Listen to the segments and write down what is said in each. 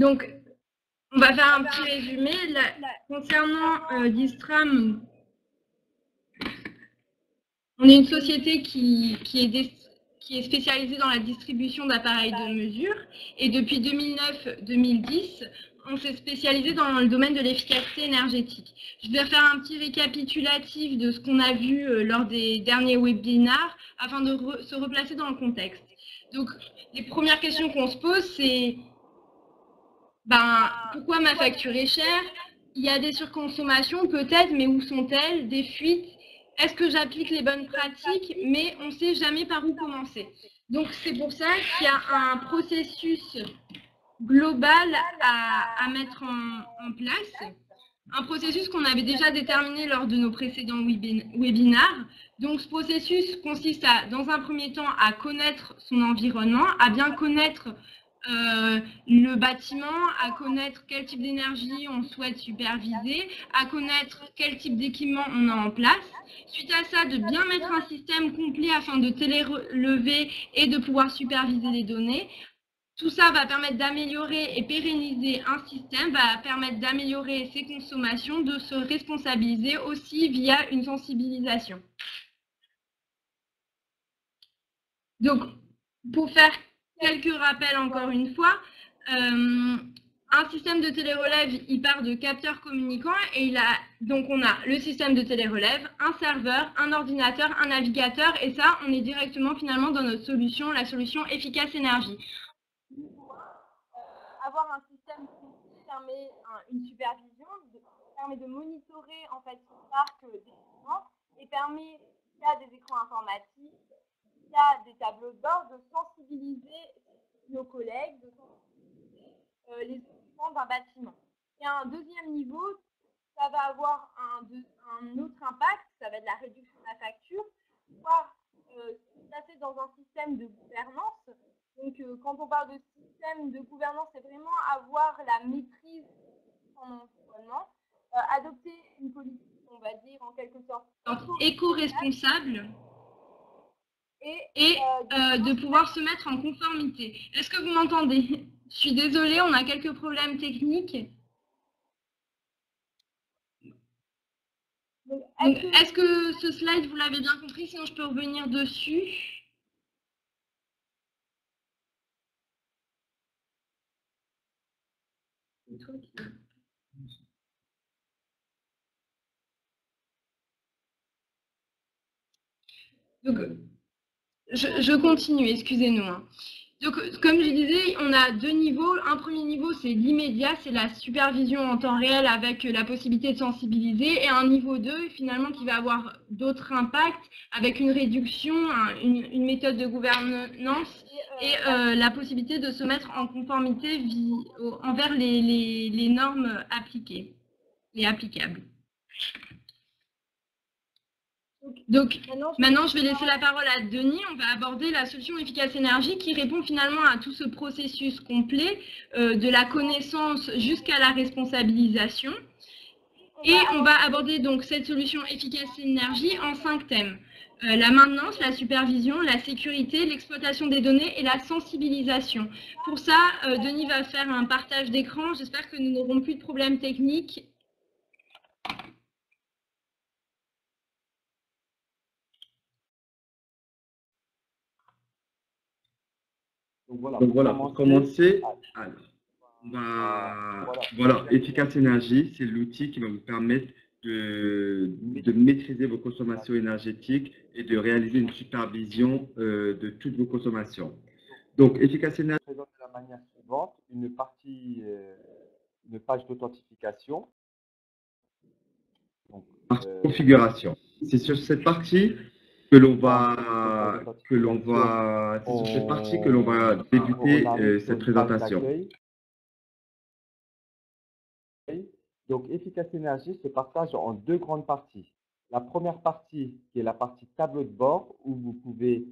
Donc, on va faire un petit résumé. Concernant Distram, on est une société qui est spécialisée dans la distribution d'appareils de mesure. Et depuis 2009-2010, on s'est spécialisé dans le domaine de l'efficacité énergétique. Je vais faire un petit récapitulatif de ce qu'on a vu lors des derniers webinars afin de se replacer dans le contexte. Donc, les premières questions qu'on se pose, c'est pourquoi ma facture est chère? Il y a des surconsommations peut-être, mais où sont-elles? Des fuites? Est-ce que j'applique les bonnes pratiques? Mais on ne sait jamais par où commencer. Donc c'est pour ça qu'il y a un processus global à mettre en place. Un processus qu'on avait déjà déterminé lors de nos précédents webinars. Donc ce processus consiste à, dans un premier temps, à connaître son environnement, à bien connaître le bâtiment, à connaître quel type d'énergie on souhaite superviser, à connaître quel type d'équipement on a en place. Suite à ça, de bien mettre un système complet afin de télélever et de pouvoir superviser les données. Tout ça va permettre d'améliorer et pérenniser un système, va permettre d'améliorer ses consommations, de se responsabiliser aussi via une sensibilisation. Donc, pour faire quelques rappels encore une fois, un système de télérelève, il part de capteurs communicants et donc on a le système de télérelève, un serveur, un ordinateur, un navigateur et ça, on est directement finalement dans notre solution, la solution efficace énergie. Avoir un système qui permet une supervision, permet de monitorer en fait son parc d'équipements et permet, il y a des écrans informatiques, il y a des tableaux de bord, de sensibiliser nos collègues, de sensibiliser les occupants d'un bâtiment. Et à un deuxième niveau, ça va avoir un autre impact, ça va être la réduction de la facture, pouvoir se placer dans un système de gouvernance. Donc, quand on parle de système de gouvernance, c'est vraiment avoir la maîtrise de son environnement, adopter une politique, on va dire, en quelque sorte, éco-responsable et de pouvoir se mettre en conformité. Est-ce que vous m'entendez? Je suis désolée, on a quelques problèmes techniques. Est-ce que ce slide, vous l'avez bien compris? Sinon, je peux revenir dessus. Donc, je continue, excusez-nous. Donc, comme je disais, on a deux niveaux. Un premier niveau, c'est l'immédiat, c'est la supervision en temps réel avec la possibilité de sensibiliser. Et un niveau 2, finalement, qui va avoir d'autres impacts avec une réduction, une méthode de gouvernance et la possibilité de se mettre en conformité envers les normes appliquées et applicables. Donc, maintenant, je vais laisser la parole à Denis. On va aborder la solution efficace énergie qui répond finalement à tout ce processus complet de la connaissance jusqu'à la responsabilisation. Et on va aborder donc cette solution efficace énergie en 5 thèmes. La maintenance, la supervision, la sécurité, l'exploitation des données et la sensibilisation. Pour ça, Denis va faire un partage d'écran. J'espère que nous n'aurons plus de problèmes techniques. Donc voilà, pour commencer, voilà, Efficace Énergie, c'est l'outil qui va vous permettre de maîtriser vos consommations énergétiques et de réaliser une supervision de toutes vos consommations. Donc, Efficace Énergie présente de la manière suivante une page d'authentification. Configuration. C'est sur cette partie que l'on va débuter cette présentation. Donc, Efficace Énergie se partage en deux grandes parties. La première partie, qui est la partie tableau de bord, où vous pouvez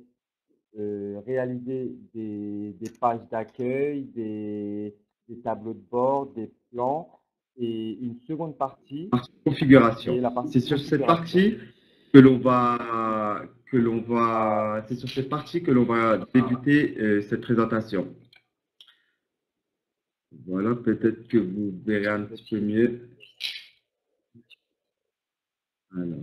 réaliser des pages d'accueil, des tableaux de bord, des plans, et une seconde partie, configuration. C'est sur cette partie que l'on va débuter cette présentation. Voilà, peut-être que vous verrez un petit peu mieux. Alors,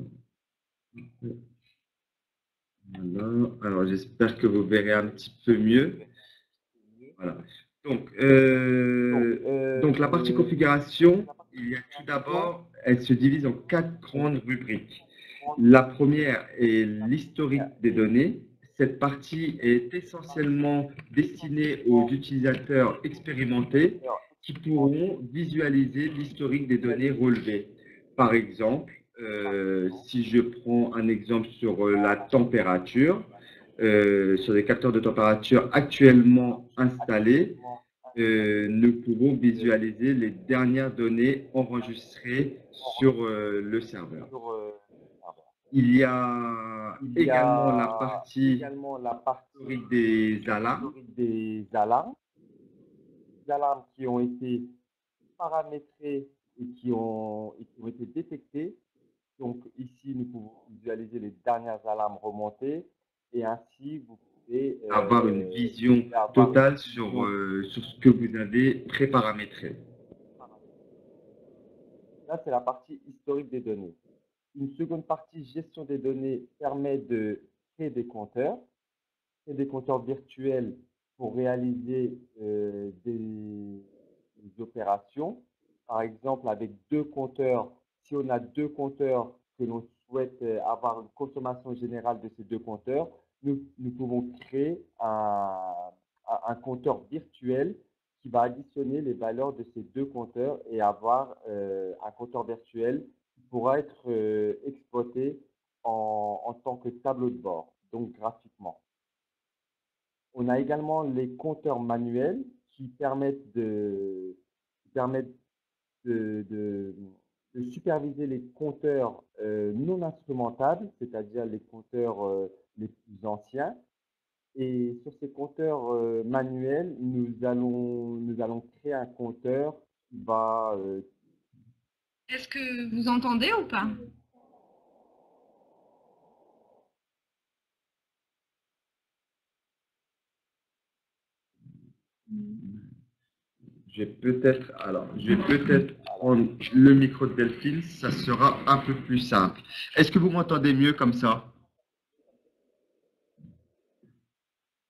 voilà. Alors, j'espère que vous verrez un petit peu mieux. Voilà. Donc, donc la partie configuration, il y a tout d'abord, elle se divise en 4 grandes rubriques. La première est l'historique des données. Cette partie est essentiellement destinée aux utilisateurs expérimentés qui pourront visualiser l'historique des données relevées. Par exemple, si je prends un exemple sur la température, sur les capteurs de température actuellement installés, nous pouvons visualiser les dernières données enregistrées sur le serveur. Il y a également la partie historique des alarmes. Des alarmes qui ont été paramétrées et qui ont été détectées. Donc ici, nous pouvons visualiser les dernières alarmes remontées et ainsi vous pouvez Avoir une vision totale sur ce que vous avez préparamétré. Là, c'est la partie historique des données. Une seconde partie, gestion des données, permet de créer des compteurs virtuels pour réaliser des opérations. Par exemple, avec deux compteurs, si on a deux compteurs que l'on souhaite avoir une consommation générale de ces deux compteurs, nous pouvons créer un compteur virtuel qui va additionner les valeurs de ces deux compteurs et avoir un compteur virtuel qui pourra être exploité en tant que tableau de bord, donc graphiquement. On a également les compteurs manuels qui permettent de superviser les compteurs non instrumentables, c'est-à-dire les compteurs les plus anciens. Et sur ces compteurs manuels, nous allons créer un compteur qui va... Est-ce que vous entendez ou pas? Je vais peut-être prendre le micro de Delphine, ça sera un peu plus simple. Est-ce que vous m'entendez mieux comme ça?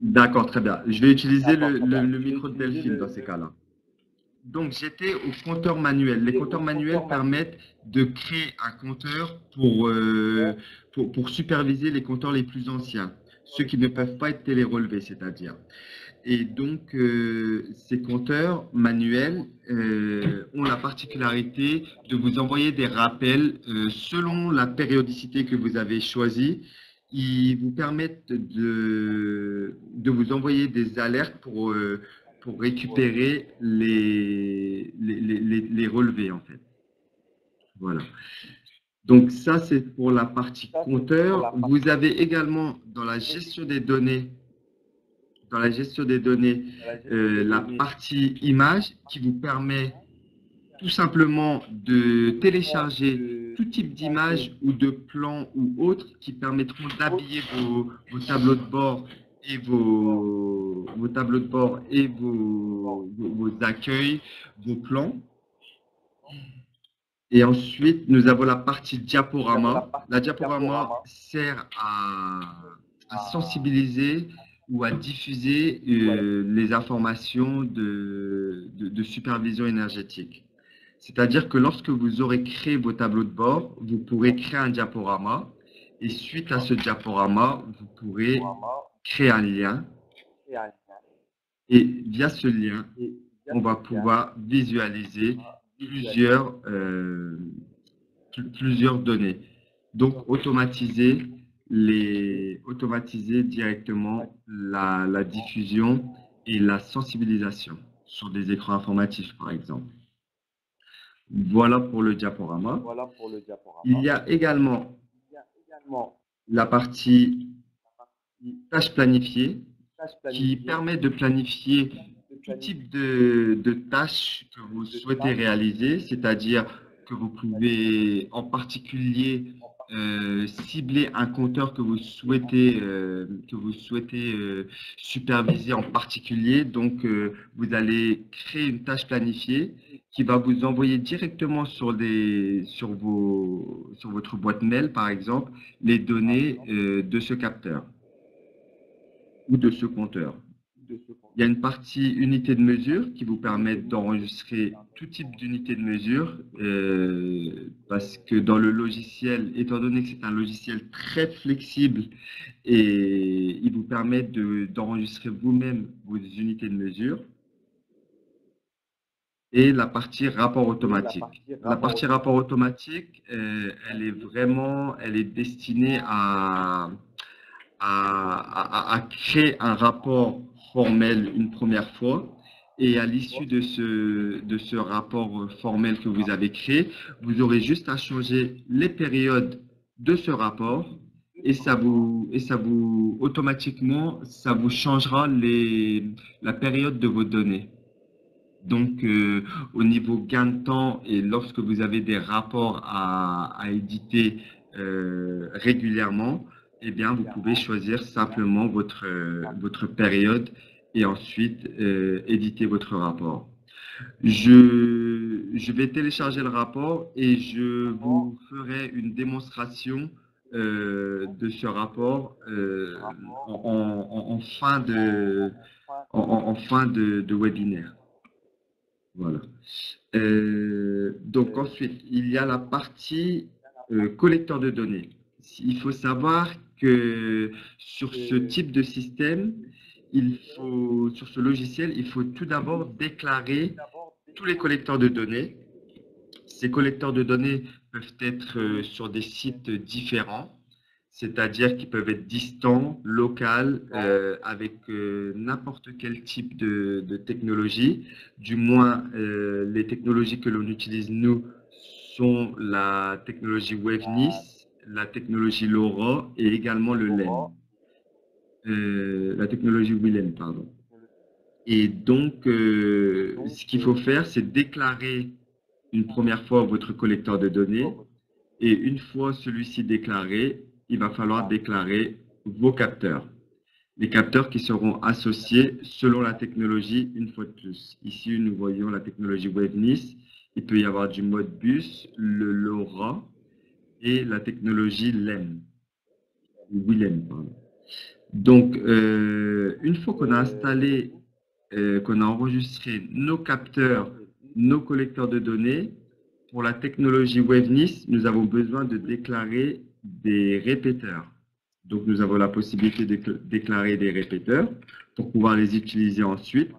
D'accord, très bien. Je vais utiliser le micro de Delphine dans ces cas-là. Donc, j'étais au compteur manuel. Les compteurs manuels permettent de créer un compteur pour superviser les compteurs les plus anciens, ceux qui ne peuvent pas être télérelevés, c'est-à-dire. Et donc, ces compteurs manuels ont la particularité de vous envoyer des rappels selon la périodicité que vous avez choisie. Ils vous permettent de vous envoyer des alertes pour récupérer les relevés, en fait. Voilà. Donc, ça, c'est pour la partie compteur. Vous avez également dans la gestion des données, la partie image qui vous permet tout simplement de télécharger tout type d'image ou de plan ou autres qui permettront d'habiller vos tableaux de bord et vos accueils, vos plans. Et ensuite, nous avons la partie diaporama. La diaporama sert à sensibiliser ou à diffuser les informations de supervision énergétique. C'est-à-dire que lorsque vous aurez créé vos tableaux de bord, vous pourrez créer un diaporama et suite à ce diaporama, vous pourrez créer un lien et via ce lien, on va pouvoir visualiser plusieurs données. Donc, automatiser directement la diffusion et la sensibilisation sur des écrans informatifs, par exemple. Voilà pour le diaporama. Il y a également la partie tâches planifiées qui permet de planifier tout type de tâches que vous souhaitez réaliser, c'est-à-dire que vous pouvez en particulier cibler un compteur que vous souhaitez superviser en particulier. Donc, vous allez créer une tâche planifiée qui va vous envoyer directement sur votre boîte mail, par exemple, les données de ce capteur ou de ce compteur. Il y a une partie unité de mesure qui vous permet d'enregistrer tout type d'unité de mesure parce que dans le logiciel, étant donné que c'est un logiciel très flexible et il vous permet d'enregistrer vous-même vos unités de mesure. Et la partie rapport automatique. La partie rapport automatique, elle est destinée à créer un rapport formel une première fois et à l'issue de ce rapport formel que vous avez créé, vous aurez juste à changer les périodes de ce rapport et automatiquement, ça vous changera la période de vos données. Donc, au niveau gain de temps et lorsque vous avez des rapports à éditer régulièrement, eh bien, vous pouvez choisir simplement votre période et ensuite éditer votre rapport. Je vais télécharger le rapport et je vous ferai une démonstration de ce rapport en fin de webinaire. Voilà. Donc ensuite, il y a la partie collecteur de données. Il faut savoir que sur ce type de système, sur ce logiciel, il faut tout d'abord déclarer tous les collecteurs de données. Ces collecteurs de données peuvent être sur des sites différents, c'est-à-dire qu'ils peuvent être distants, locaux, avec n'importe quel type de technologie. Du moins, les technologies que l'on utilise, nous, sont la technologie WebNIS, la technologie LoRa et également le LEN. La technologie WLAN, pardon. Et donc, ce qu'il faut faire, c'est déclarer une première fois votre collecteur de données. Et une fois celui-ci déclaré, il va falloir déclarer vos capteurs. Les capteurs qui seront associés selon la technologie une fois de plus. Ici, nous voyons la technologie WebNIS. Il peut y avoir du Modbus, le LoRa et la technologie LEN. WLAN, pardon. Donc, une fois qu'on a installé, qu'on a enregistré nos capteurs, nos collecteurs de données, pour la technologie WebNIS, nous avons besoin de déclarer des répéteurs. Donc, nous avons la possibilité de déclarer des répéteurs pour pouvoir les utiliser ensuite.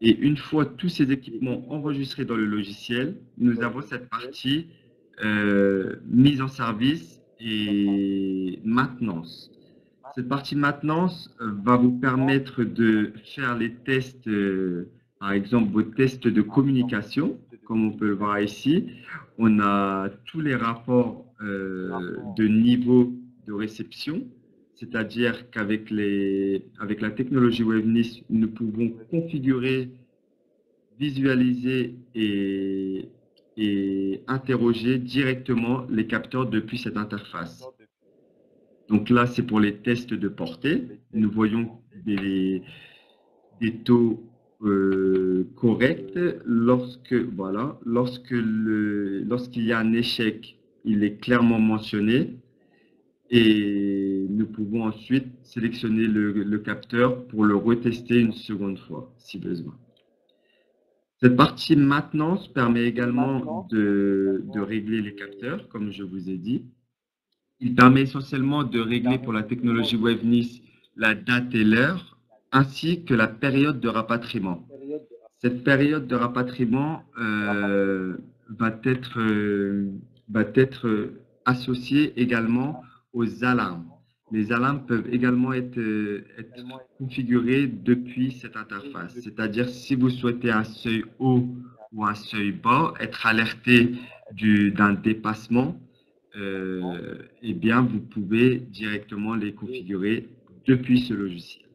Et une fois tous ces équipements enregistrés dans le logiciel, nous avons cette partie mise en service et maintenance. Cette partie maintenance va vous permettre de faire les tests, par exemple vos tests de communication, comme on peut le voir ici. On a tous les rapports de niveau de réception, c'est-à-dire qu'avec la technologie WebNIS, nous pouvons configurer, visualiser et interroger directement les capteurs depuis cette interface. Donc là, c'est pour les tests de portée. Nous voyons des taux corrects. Lorsqu'il y a un échec, il est clairement mentionné. Et nous pouvons ensuite sélectionner le capteur pour le retester une seconde fois, si besoin. Cette partie maintenance permet également de régler les capteurs, comme je vous ai dit. Il permet essentiellement de régler pour la technologie WebNIS la date et l'heure, ainsi que la période de rapatriement. Cette période de rapatriement va être associée également aux alarmes. Les alarmes peuvent également être configurées depuis cette interface. C'est-à-dire, si vous souhaitez un seuil haut ou un seuil bas, être alerté d'un dépassement, eh bien, vous pouvez directement les configurer depuis ce logiciel.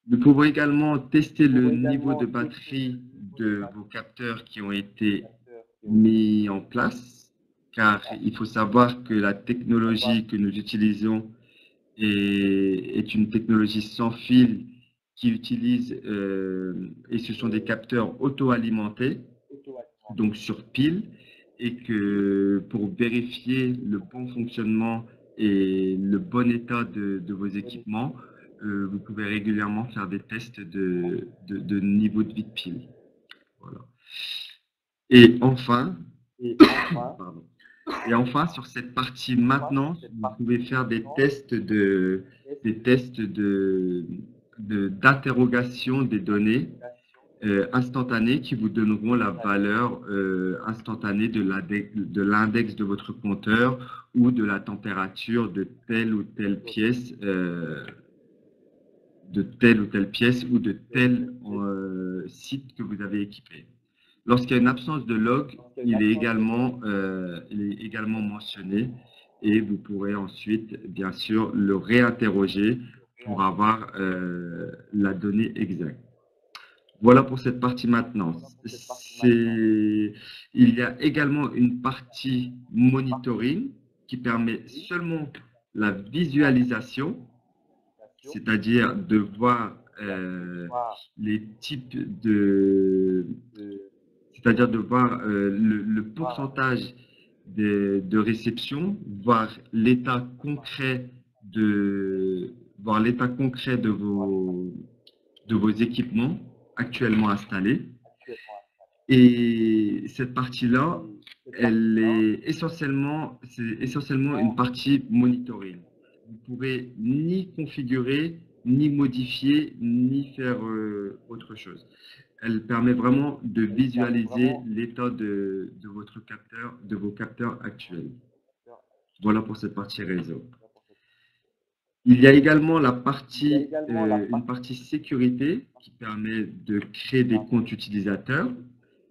Nous pouvons également tester le niveau de batterie de vos capteurs qui ont été mis en place. car il faut savoir que la technologie que nous utilisons est une technologie sans fil qui utilise, et ce sont des capteurs auto-alimentés, donc sur pile, et que pour vérifier le bon fonctionnement et le bon état de vos équipements, vous pouvez régulièrement faire des tests de niveau de vie de pile. Voilà. Et enfin, pardon. Et enfin, sur cette partie maintenance, vous pouvez faire des tests d'interrogation des données instantanées qui vous donneront la valeur instantanée de l'index de votre compteur ou de la température de telle ou telle pièce, ou de tel site que vous avez équipé. Lorsqu'il y a une absence de log, il est également mentionné et vous pourrez ensuite, bien sûr, le réinterroger pour avoir la donnée exacte. Voilà pour cette partie maintenance. Il y a également une partie monitoring qui permet seulement la visualisation, c'est-à-dire de voir les types c'est-à-dire de voir le pourcentage de réception, voir l'état concret de vos équipements actuellement installés. Et cette partie-là, c'est essentiellement une partie monitoring. Vous ne pourrez ni configurer, ni modifier, ni faire autre chose. Elle permet vraiment de visualiser l'état de vos capteurs actuels. Voilà pour cette partie réseau. Il y a également une partie sécurité qui permet de créer des comptes utilisateurs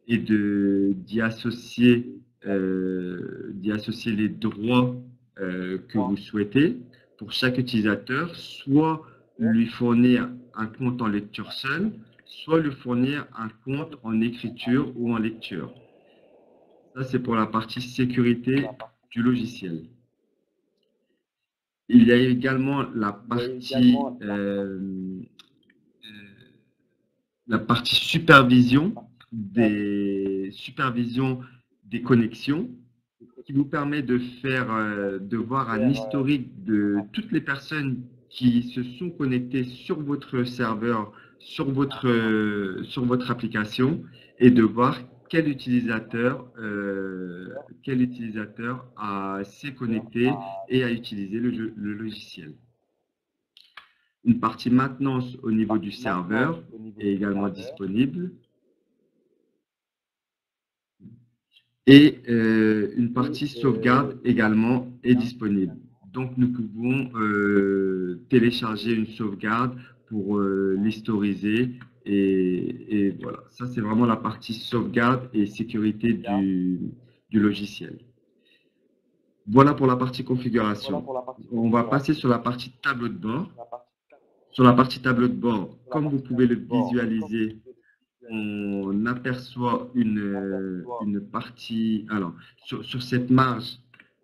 et d'y associer les droits que vous souhaitez pour chaque utilisateur, soit lui fournir un compte en lecture seul, soit lui fournir un compte en écriture ou en lecture. Ça, c'est pour la partie sécurité du logiciel. Il y a également la partie supervision des connexions qui vous permet de voir un historique de toutes les personnes qui se sont connectées sur votre serveur, sur votre application, et de voir quel utilisateur s'est connecté et a utilisé le logiciel. Une partie maintenance au niveau du serveur est également disponible. Et une partie sauvegarde également est disponible. Donc, nous pouvons télécharger une sauvegarde pour l'historiser. Et voilà, ça c'est vraiment la partie sauvegarde et sécurité du logiciel. Voilà pour la partie configuration. On va passer sur la partie tableau de bord. Sur la partie tableau de bord, comme vous pouvez le visualiser, on aperçoit une partie. Alors, sur cette marge,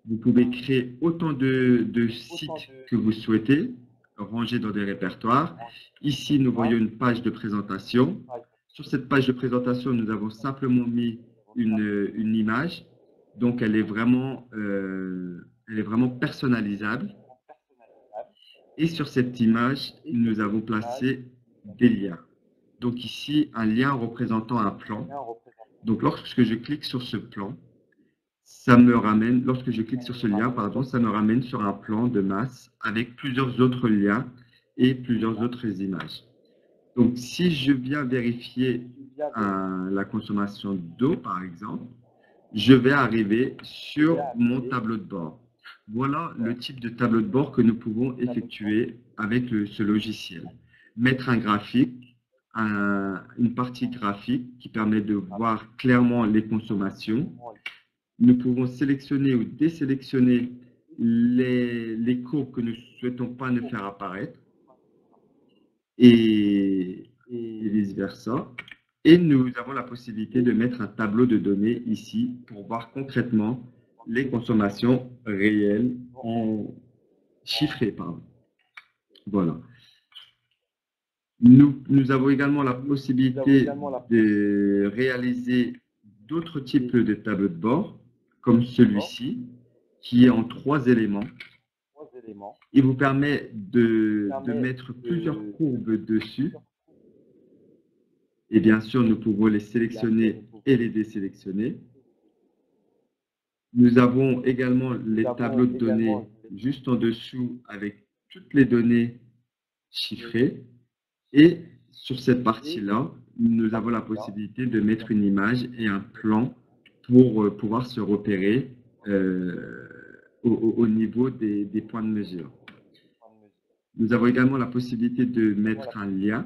vous pouvez créer autant de sites que vous souhaitez, rangés dans des répertoires. Ici, nous voyons une page de présentation. Sur cette page de présentation, nous avons simplement mis une image. Donc, elle est vraiment personnalisable. Et sur cette image, nous avons placé des liens. Donc ici, un lien représentant un plan. Donc lorsque je clique sur ce plan, lorsque je clique sur ce lien, pardon, ça me ramène sur un plan de masse avec plusieurs autres liens et plusieurs autres images. Donc si je viens vérifier la consommation d'eau, par exemple, je vais arriver sur mon tableau de bord. Voilà le type de tableau de bord que nous pouvons effectuer avec ce logiciel. Mettre un graphique, une partie graphique qui permet de voir clairement les consommations. Nous pouvons sélectionner ou désélectionner les courbes que nous ne souhaitons pas ne faire apparaître et vice-versa. Et nous avons la possibilité de mettre un tableau de données ici pour voir concrètement les consommations réelles en chiffrées, pardon. Voilà. Nous avons également la possibilité de réaliser d'autres types de tableaux de bord, comme celui-ci, qui est en 3 éléments. Il vous permet de mettre plusieurs courbes dessus. Et bien sûr, nous pouvons les sélectionner et les désélectionner. Nous avons également les tableaux de données juste en dessous avec toutes les données chiffrées. Et sur cette partie-là, nous avons la possibilité de mettre une image et un plan pour pouvoir se repérer au niveau des points de mesure. Nous avons également la possibilité de mettre un lien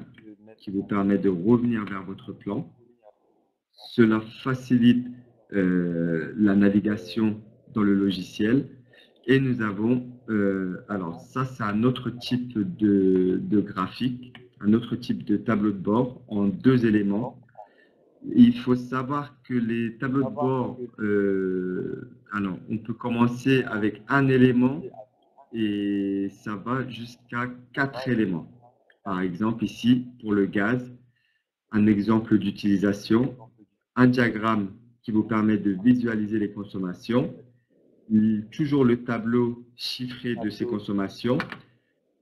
qui vous permet de revenir vers votre plan. Cela facilite la navigation dans le logiciel. Et nous avons, alors ça c'est un autre type de graphique, un autre type de tableau de bord en 2 éléments. Il faut savoir que les tableaux de bord, alors on peut commencer avec un élément et ça va jusqu'à 4 éléments. Par exemple ici, pour le gaz, un exemple d'utilisation, un diagramme qui vous permet de visualiser les consommations, toujours le tableau chiffré de ces consommations,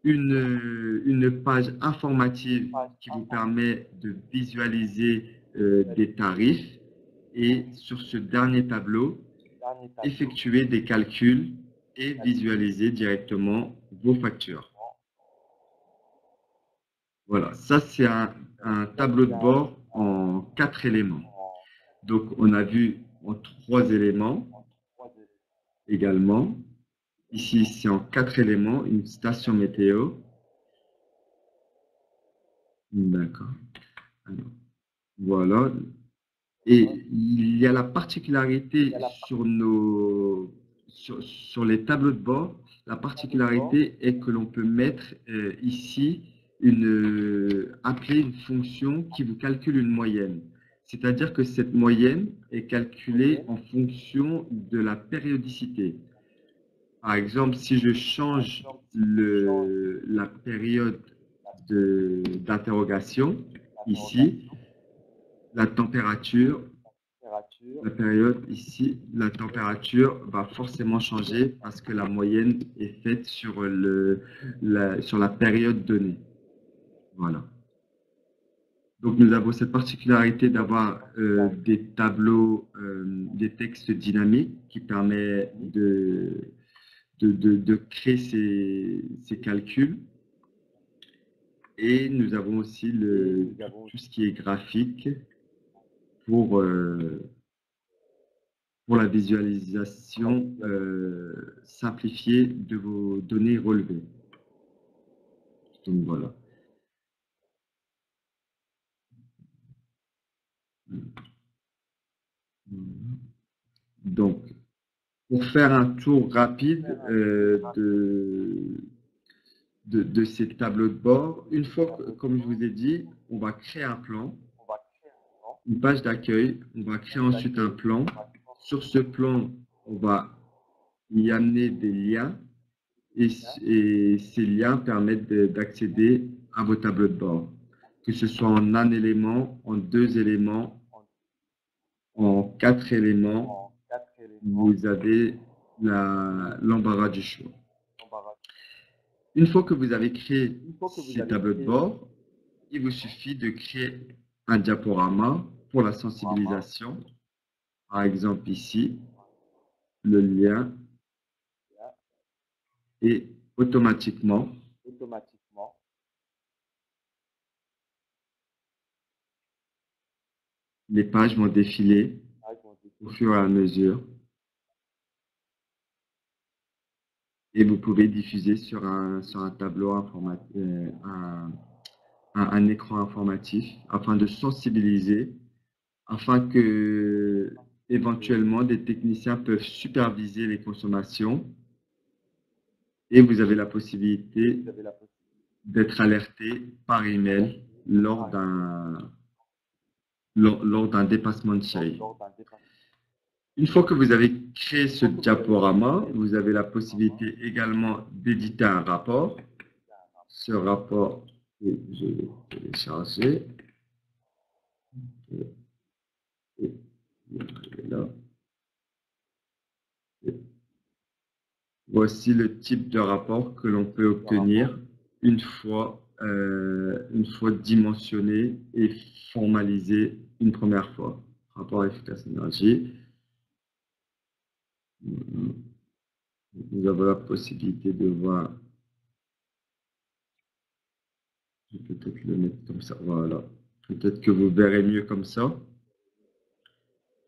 une page informative qui vous permet de visualiser des tarifs et sur ce dernier tableau, effectuer des calculs et visualiser directement vos factures. Voilà, ça c'est un tableau de bord en 4 éléments. Donc on a vu en 3 éléments également. Ici c'est en 4 éléments, une station météo. D'accord. Voilà. Et il y a la particularité sur les tableaux de bord, la particularité est que l'on peut mettre ici appeler une fonction qui vous calcule une moyenne. C'est-à-dire que cette moyenne est calculée en fonction de la périodicité. Par exemple, si je change la période d'interrogation, ici, la température, la période ici, la température va forcément changer parce que la moyenne est faite sur la période donnée. Voilà. Donc, nous avons cette particularité d'avoir des tableaux, des textes dynamiques qui permettent de créer ces calculs. Et nous avons aussi tout ce qui est graphique pour la visualisation simplifiée de vos données relevées. Donc voilà. Donc, pour faire un tour rapide de ces tableaux de bord, une fois, comme je vous ai dit, on va créer un plan, une page d'accueil, on va créer ensuite un plan. Sur ce plan, on va y amener des liens et ces liens permettent d'accéder à vos tableaux de bord, que ce soit en un élément, en 2 éléments, en 4 éléments, vous avez l'embarras du choix. Une fois que vous avez créé ces tableaux de bord, il vous suffit de créer un diaporama pour la sensibilisation. Par exemple ici, le lien et automatiquement, les pages vont défiler au fur et à mesure et vous pouvez diffuser sur un tableau informatique, un écran informatif afin de sensibiliser, afin que éventuellement des techniciens peuvent superviser les consommations et vous avez la possibilité d'être alerté par email lors d'un dépassement de seuil. Une fois que vous avez créé ce diaporama, vous avez la possibilité également d'éditer un rapport. Ce rapport, je vais télécharger. Et là. Voici le type de rapport que l'on peut obtenir une fois dimensionné et formalisé une première fois. Rapport efficace énergie. Vous avez la possibilité de voir. Je vais peut-être le mettre comme ça. Voilà. Peut-être que vous verrez mieux comme ça.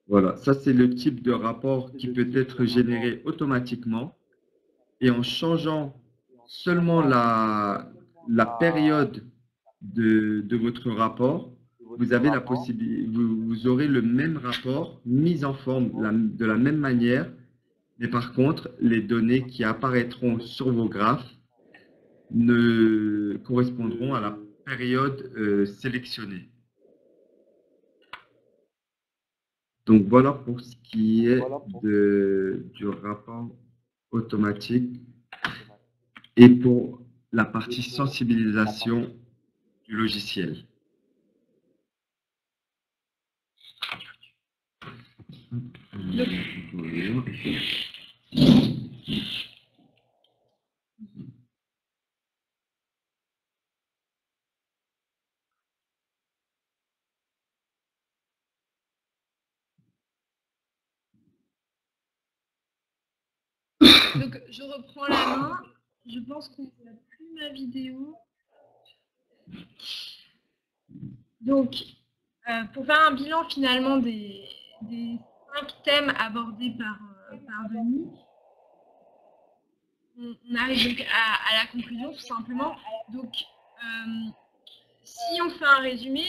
Voilà. Ça, c'est le type de rapport qui peut être généré automatiquement. Et en changeant seulement la période de votre rapport, vous avez la possibilité, vous aurez le même rapport mis en forme de la même manière, mais par contre, les données qui apparaîtront sur vos graphes ne correspondront à la période sélectionnée. Donc voilà pour ce qui est du rapport automatique et pour la partie sensibilisation du logiciel. Donc, je reprends la main. Je pense qu'on n'a plus ma vidéo. Donc, pour faire un bilan finalement des 5 thèmes abordés par Denis, on arrive donc à la conclusion tout simplement. Donc, si on fait un résumé,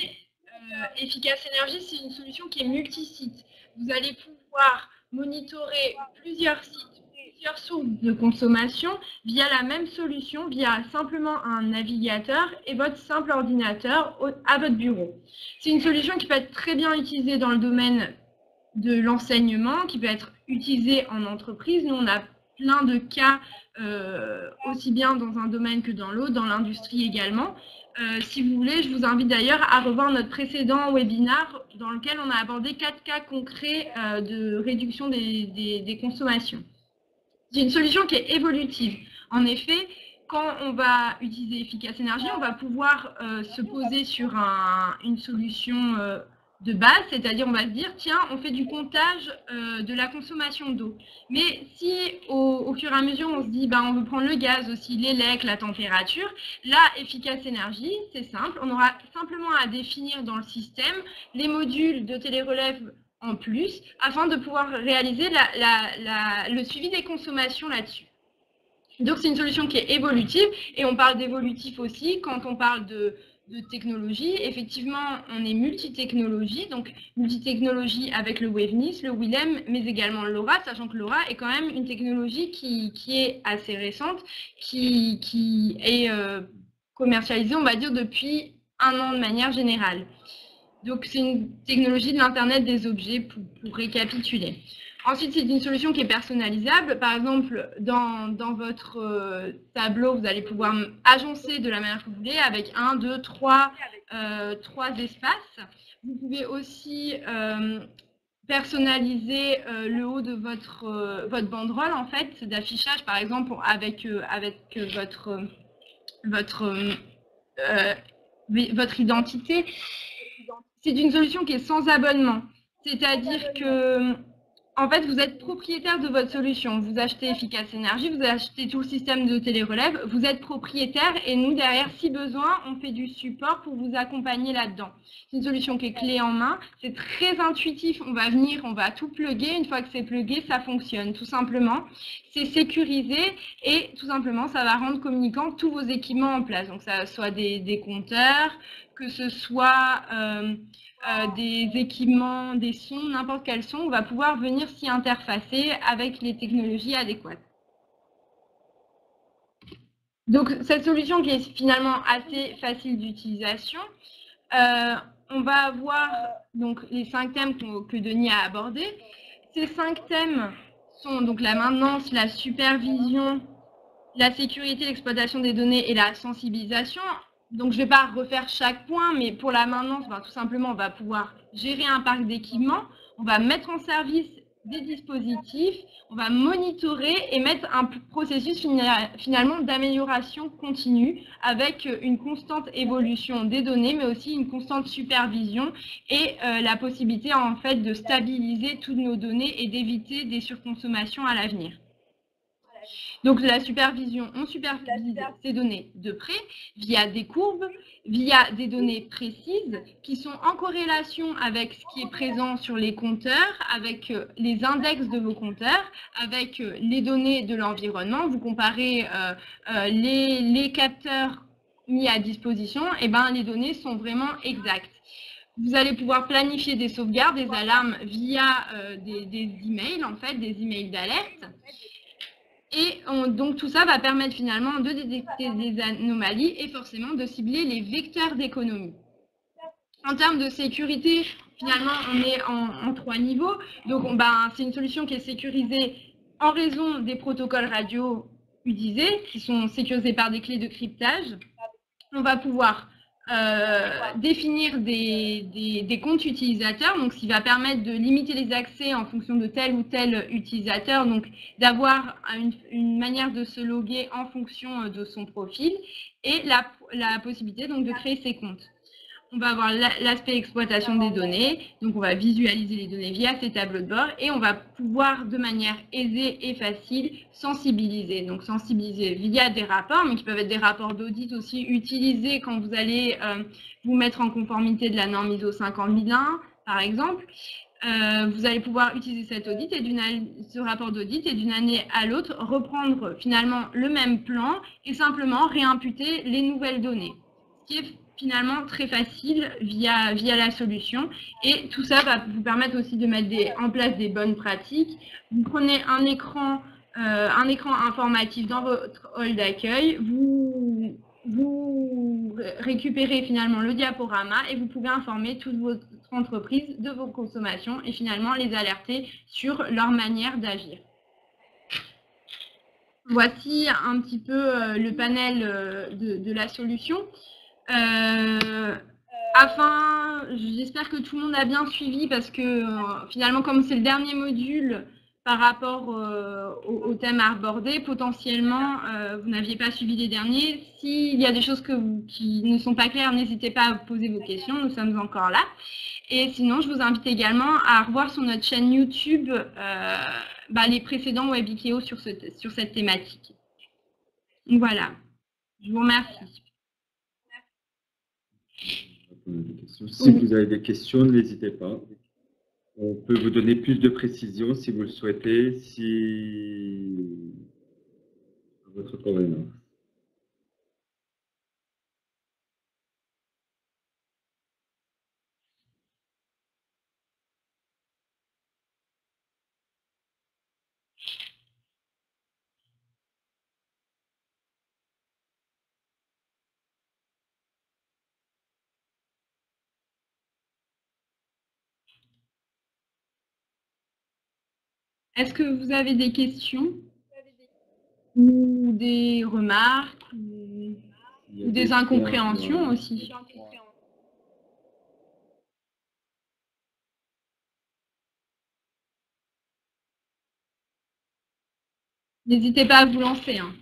Efficace Énergie, c'est une solution qui est multisite. Vous allez pouvoir monitorer plusieurs sites, plusieurs sources de consommation via la même solution, via simplement un navigateur et votre simple ordinateur à votre bureau. C'est une solution qui peut être très bien utilisée dans le domaine de l'enseignement, qui peut être utilisée en entreprise. Nous, on a plein de cas, aussi bien dans un domaine que dans l'autre, dans l'industrie également. Si vous voulez, je vous invite d'ailleurs à revoir notre précédent webinaire dans lequel on a abordé 4 cas concrets de réduction des consommations. C'est une solution qui est évolutive. En effet, quand on va utiliser Efficace Énergie, on va pouvoir se poser sur une solution de base, c'est-à-dire on va se dire, tiens, on fait du comptage de la consommation d'eau. Mais si au fur et à mesure, on se dit, on veut prendre le gaz aussi, l'élec, la température, là, Efficace Énergie, c'est simple, on aura simplement à définir dans le système les modules de télérelève en plus, afin de pouvoir réaliser le suivi des consommations là-dessus. Donc, c'est une solution qui est évolutive, et on parle d'évolutif aussi quand on parle de technologie. Effectivement, on est multitechnologie, donc multitechnologie avec le WaveNIS, le Willem, mais également le LoRa, sachant que LoRa est quand même une technologie qui est assez récente, qui est commercialisée, on va dire, depuis 1 an de manière générale. Donc, c'est une technologie de l'Internet des objets, pour récapituler. Ensuite, c'est une solution qui est personnalisable. Par exemple, dans votre tableau, vous allez pouvoir agencer de la manière que vous voulez, avec 1, 2, 3 espaces. Vous pouvez aussi personnaliser le haut de votre banderole, en fait, d'affichage, par exemple, avec votre identité. C'est une solution qui est sans abonnement. C'est-à-dire que, en fait, vous êtes propriétaire de votre solution. Vous achetez Efficace Énergie, vous achetez tout le système de télérelève, vous êtes propriétaire, et nous, derrière, si besoin, on fait du support pour vous accompagner là-dedans. C'est une solution qui est clé en main, c'est très intuitif, on va venir, on va tout plugger, une fois que c'est plugué, ça fonctionne, tout simplement. C'est sécurisé, et tout simplement, ça va rendre communicant tous vos équipements en place. Donc, ça soit des compteurs, que ce soit des équipements, des sons, n'importe quel son, on va pouvoir venir s'y interfacer avec les technologies adéquates. Donc, cette solution qui est finalement assez facile d'utilisation, on va avoir donc les 5 thèmes que Denis a abordés. Ces 5 thèmes sont donc la maintenance, la supervision, la sécurité, l'exploitation des données et la sensibilisation. Donc, je ne vais pas refaire chaque point, mais pour la maintenance, tout simplement, on va pouvoir gérer un parc d'équipements, on va mettre en service des dispositifs, on va monitorer et mettre un processus finalement d'amélioration continue avec une constante évolution des données, mais aussi une constante supervision et la possibilité en fait de stabiliser toutes nos données et d'éviter des surconsommations à l'avenir. Donc la supervision, on supervise ces données de près via des courbes, via des données précises qui sont en corrélation avec ce qui est présent sur les compteurs, avec les index de vos compteurs, avec les données de l'environnement. Vous comparez les capteurs mis à disposition, et les données sont vraiment exactes. Vous allez pouvoir planifier des sauvegardes, des alarmes via des emails, en fait, des emails d'alerte. Et donc tout ça va permettre finalement de détecter des anomalies et forcément de cibler les vecteurs d'économie. En termes de sécurité, finalement, on est en 3 niveaux. Donc c'est une solution qui est sécurisée en raison des protocoles radio utilisés, qui sont sécurisés par des clés de cryptage. On va pouvoir définir des comptes utilisateurs, donc ce qui va permettre de limiter les accès en fonction de tel ou tel utilisateur, donc d'avoir une manière de se loguer en fonction de son profil et la possibilité donc de créer ses comptes. On va avoir l'aspect exploitation des données, donc on va visualiser les données via ces tableaux de bord et on va pouvoir de manière aisée et facile sensibiliser. Donc sensibiliser via des rapports, mais qui peuvent être des rapports d'audit aussi utilisés quand vous allez vous mettre en conformité de la norme ISO 50001, par exemple. Vous allez pouvoir utiliser cet audit et ce rapport d'audit et d'une année à l'autre reprendre finalement le même plan et simplement réimputer les nouvelles données. Ce qui est finalement très facile via la solution et tout ça va vous permettre aussi de mettre en place des bonnes pratiques. Vous prenez un écran informatif dans votre hall d'accueil, vous récupérez finalement le diaporama et vous pouvez informer toute votre entreprise de vos consommations et finalement les alerter sur leur manière d'agir. Voici un petit peu le panel de la solution. J'espère que tout le monde a bien suivi parce que finalement, comme c'est le dernier module par rapport au thème à aborder, potentiellement, vous n'aviez pas suivi les derniers. S'il y a des choses qui ne sont pas claires, n'hésitez pas à poser vos questions, nous sommes encore là. Et sinon, je vous invite également à revoir sur notre chaîne YouTube les précédents webikeo sur cette thématique. Donc voilà, je vous remercie. Si vous avez des questions, n'hésitez pas. On peut vous donner plus de précisions si vous le souhaitez, à votre convenance. Est-ce que vous avez des questions ou des remarques ou des incompréhensions aussi? N'hésitez pas à vous lancer. Hein.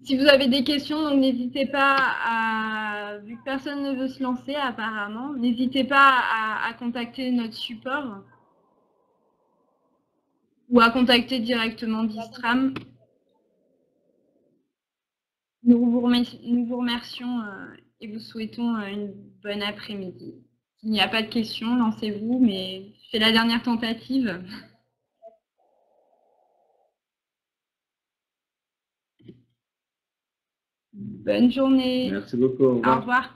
Si vous avez des questions, n'hésitez pas à, vu que personne ne veut se lancer apparemment, n'hésitez pas à contacter notre support ou à contacter directement Distram. Nous vous remercions et vous souhaitons une bonne après-midi. S'il n'y a pas de questions, lancez-vous, mais c'est la dernière tentative. Bonne journée. Merci beaucoup. Au revoir. Au revoir.